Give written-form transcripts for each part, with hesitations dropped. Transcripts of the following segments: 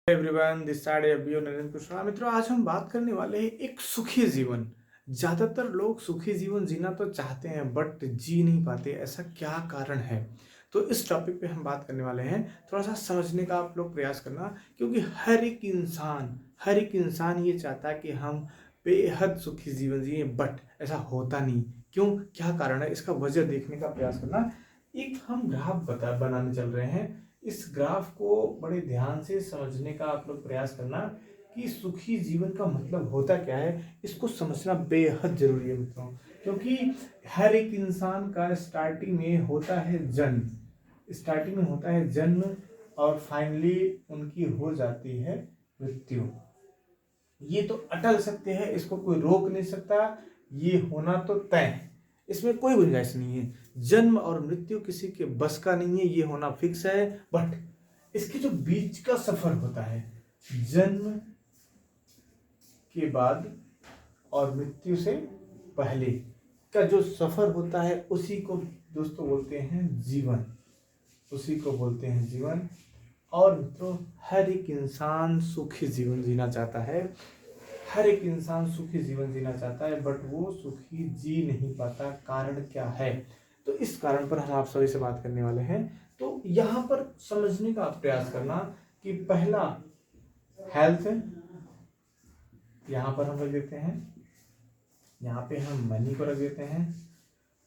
Everyone, this side अभियो नरेंद्र कुशवाहा। मित्रों, आज हम बात करने वाले हैं एक सुखी जीवन। ज़्यादातर लोग सुखी जीवन जीना तो चाहते हैं बट जी नहीं पाते। ऐसा क्या कारण है? तो इस टॉपिक पे हम बात करने वाले हैं। थोड़ा सा समझने का आप लोग प्रयास करना, क्योंकि हर एक इंसान ये चाहता है कि हम बेहद सुखी जीवन जिए, बट ऐसा होता नहीं। क्यों? क्या कारण है? इसका वजह देखने का प्रयास करना। एक हम ग्राफ बनाने चल रहे हैं। इस ग्राफ को बड़े ध्यान से समझने का आप लोग प्रयास करना कि सुखी जीवन का मतलब होता क्या है। इसको समझना बेहद जरूरी है मित्रों, क्योंकि हर एक इंसान का स्टार्टिंग में होता है जन्म और फाइनली उनकी हो जाती है मृत्यु। ये तो अटल सत्य है, इसको कोई रोक नहीं सकता। ये होना तो तय है, इसमें कोई गुंजाइश नहीं है। जन्म और मृत्यु किसी के बस का नहीं है, ये होना फिक्स है। बट इसके जो बीच का सफर होता है, जन्म के बाद और मृत्यु से पहले का जो सफर होता है, उसी को दोस्तों बोलते हैं जीवन। और मित्रों, हर एक इंसान सुखी जीवन जीना चाहता है, बट वो सुखी जी नहीं पाता। कारण क्या है? तो इस कारण पर हम आप सभी से बात करने वाले हैं। तो यहाँ पर समझने का प्रयास करना कि पहला हेल्थ, यहाँ पर हम रख देते हैं, यहाँ पे हम मनी को रख देते हैं,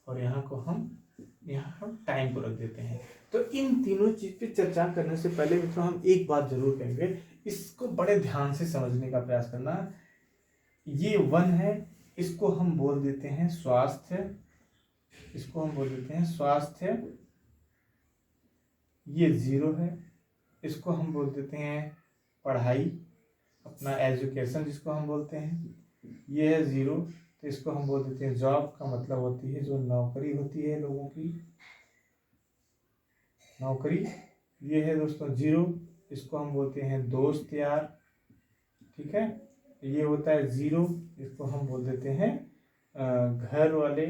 और यहाँ हम टाइम को रख देते हैं। तो इन तीनों चीज पे चर्चा करने से पहले मित्रों, हम एक बात जरूर कहेंगे, इसको बड़े ध्यान से समझने का प्रयास करना। ये 1 है, इसको हम बोल देते हैं स्वास्थ्य। ये 0 है, इसको हम बोल देते हैं पढ़ाई, अपना एजुकेशन जिसको हम बोलते हैं। ये है 0, तो इसको हम बोल देते हैं जॉब। का मतलब होती है जो नौकरी होती है लोगों की, नौकरी। ये है दोस्तों 0, इसको हम बोलते हैं दोस्त यार, ठीक है। ये होता है 0, इसको हम बोल देते हैं घर वाले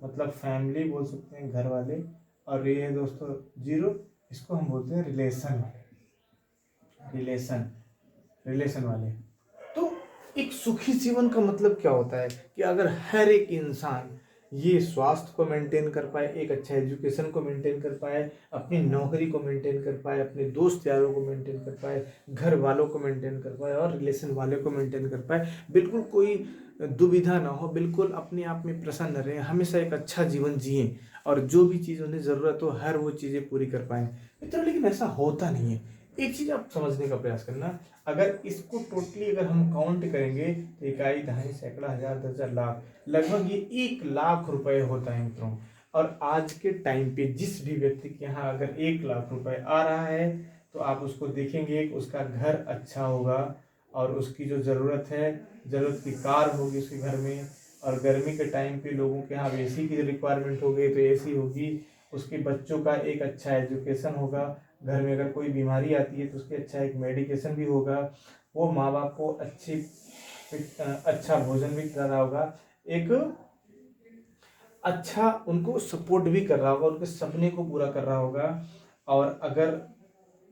मतलब फैमिली बोल सकते हैं, घर वाले। और ये है दोस्तों 0, इसको हम बोलते हैं रिलेशन वाले। तो एक सुखी जीवन का मतलब क्या होता है कि अगर हर एक इंसान ये स्वास्थ्य को मेंटेन कर पाए, एक अच्छा एजुकेशन को मेंटेन कर पाए, अपनी नौकरी को मेंटेन कर पाए, अपने दोस्त यारों को मेंटेन कर पाए, घर वालों को मेंटेन कर पाए, और रिलेशन वाले को मेंटेन कर पाए, बिल्कुल कोई दुविधा ना हो, बिल्कुल अपने आप में प्रसन्न रहे, हमेशा एक अच्छा जीवन जिए, और जो भी चीज़ उन्हें ज़रूरत हो हर वो चीज़ें पूरी कर पाए मित्रों। लेकिन ऐसा होता नहीं है। एक चीज़ आप समझने का प्रयास करना, अगर इसको टोटली अगर हम काउंट करेंगे तो इकाई, दहाई, सैकड़ा, हजार, 10,000, लाख, लगभग ये 1,00,000 रुपए होता है मित्रों। और आज के टाइम पे जिस भी व्यक्ति के यहाँ अगर 1,00,000 रुपए आ रहा है, तो आप उसको देखेंगे कि उसका घर अच्छा होगा, और उसकी जो ज़रूरत की कार होगी उसके घर में, और गर्मी के टाइम पे लोगों के यहाँ एसी की रिक्वायरमेंट होगी तो एसी होगी, उसके बच्चों का एक अच्छा एजुकेशन होगा, घर में अगर कोई बीमारी आती है तो उसके अच्छा एक मेडिकेशन भी होगा, वो माँ बाप को अच्छा भोजन भी कर रहा होगा, एक अच्छा उनको सपोर्ट भी कर रहा होगा, उनके सपने को पूरा कर रहा होगा। और अगर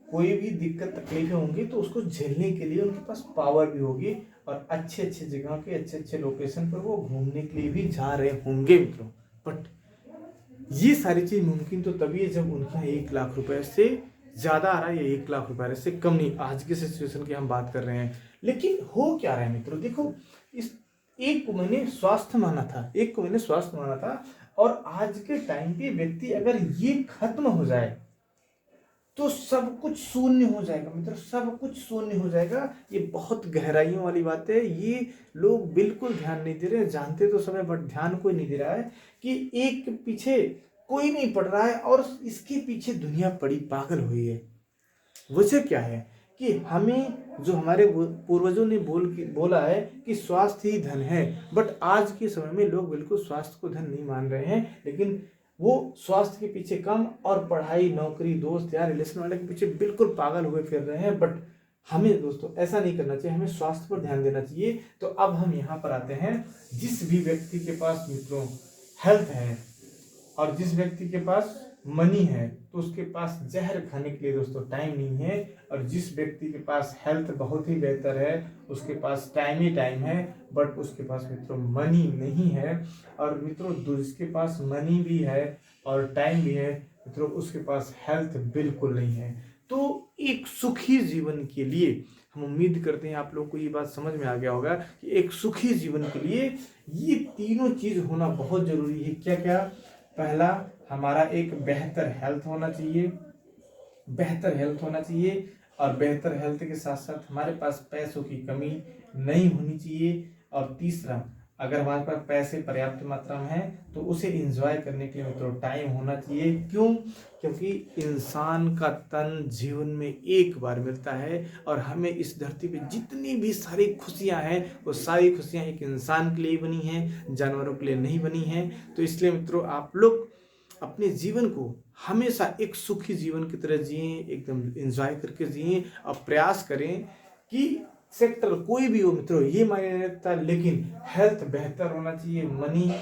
कोई भी दिक्कत तकलीफें होंगी तो उसको झेलने के लिए उनके पास पावर भी होगी, और अच्छे अच्छे जगह के अच्छे लोकेशन पर वो घूमने के लिए भी जा रहे होंगे मित्रों। बट ये सारी चीज मुमकिन तो तभी है जब उनके यहाँ 1,00,000 रुपए से ज्यादा आ रहा है, या 1,00,000 रुपए से कम नहीं। आज के सिचुएशन की हम बात कर रहे हैं, लेकिन हो क्या रहा है मित्रों, देखो, इस एक को मैंने स्वास्थ्य माना था, और आज के टाइम पे व्यक्ति अगर ये खत्म हो जाए तो सब कुछ शून्य हो जाएगा मित्र, सब कुछ शून्य हो जाएगा। ये बहुत गहराइयों वाली बात है, ये लोग बिल्कुल ध्यान नहीं दे रहे, जानते तो समय बट ध्यान कोई नहीं दे रहा है कि एक के पीछे कोई नहीं पड़ रहा है, और इसके पीछे दुनिया बड़ी पागल हुई है। वजह क्या है कि हमें जो हमारे पूर्वजों ने बोला है कि स्वास्थ्य ही धन है, बट आज के समय में लोग बिल्कुल स्वास्थ्य को धन नहीं मान रहे हैं, लेकिन वो स्वास्थ्य के पीछे कम, और पढ़ाई, नौकरी, दोस्त यार, रिलेशन वाले के पीछे बिल्कुल पागल हुए फिर रहे हैं। बट हमें दोस्तों ऐसा नहीं करना चाहिए, हमें स्वास्थ्य पर ध्यान देना चाहिए। तो अब हम यहाँ पर आते हैं, जिस भी व्यक्ति के पास मित्रों हेल्थ है और जिस व्यक्ति के पास मनी है, तो उसके पास जहर खाने के लिए दोस्तों टाइम नहीं है। और जिस व्यक्ति के पास हेल्थ बहुत ही बेहतर है उसके पास टाइम ही टाइम है, बट उसके पास मित्रों मनी नहीं है। और मित्रों जिसके पास मनी भी है और टाइम भी है मित्रों, उसके पास हेल्थ बिल्कुल नहीं है। तो एक सुखी जीवन के लिए हम उम्मीद करते हैं आप लोग को ये बात समझ में आ गया होगा कि एक सुखी जीवन के लिए ये तीनों चीज होना बहुत जरूरी है। क्या क्या? पहला, हमारा एक बेहतर हेल्थ होना चाहिए, बेहतर हेल्थ होना चाहिए। और बेहतर हेल्थ के साथ साथ हमारे पास पैसों की कमी नहीं होनी चाहिए। और तीसरा, अगर हमारे पास पैसे पर्याप्त मात्रा में है तो उसे एंजॉय करने के लिए मित्रों टाइम होना चाहिए। क्यों? क्योंकि इंसान का तन जीवन में एक बार मिलता है और हमें इस धरती पे जितनी भी सारी खुशियां हैं वो सारी खुशियां एक इंसान के लिए बनी हैं, जानवरों के लिए नहीं बनी हैं। तो इसलिए मित्रों आप लोग अपने जीवन को हमेशा एक सुखी जीवन की तरह जिए, एकदम एंजॉय करके जिए और प्रयास करें कि सेक्टर कोई भी हो मित्रों ये मायने नहीं रखता, लेकिन हेल्थ बेहतर होना चाहिए, मनी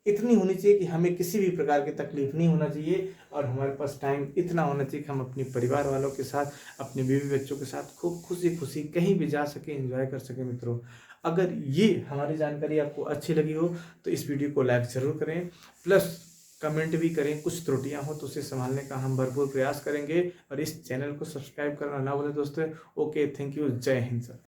इतनी होनी चाहिए कि हमें किसी भी प्रकार की तकलीफ नहीं होना चाहिए। और हमारे पास टाइम इतना होना चाहिए कि हम अपने परिवार वालों के साथ, अपने बीवी बच्चों के साथ खूब खुशी खुशी कहीं भी जा सके, एंजॉय कर सके मित्रों। अगर ये हमारी जानकारी आपको अच्छी लगी हो तो इस वीडियो को लाइक जरूर करें, प्लस कमेंट भी करें। कुछ त्रुटियां हो तो उसे संभालने का हम भरपूर प्रयास करेंगे। और इस चैनल को सब्सक्राइब करना ना भूलें दोस्तों। ओके, थैंक यू, जय हिंद सर।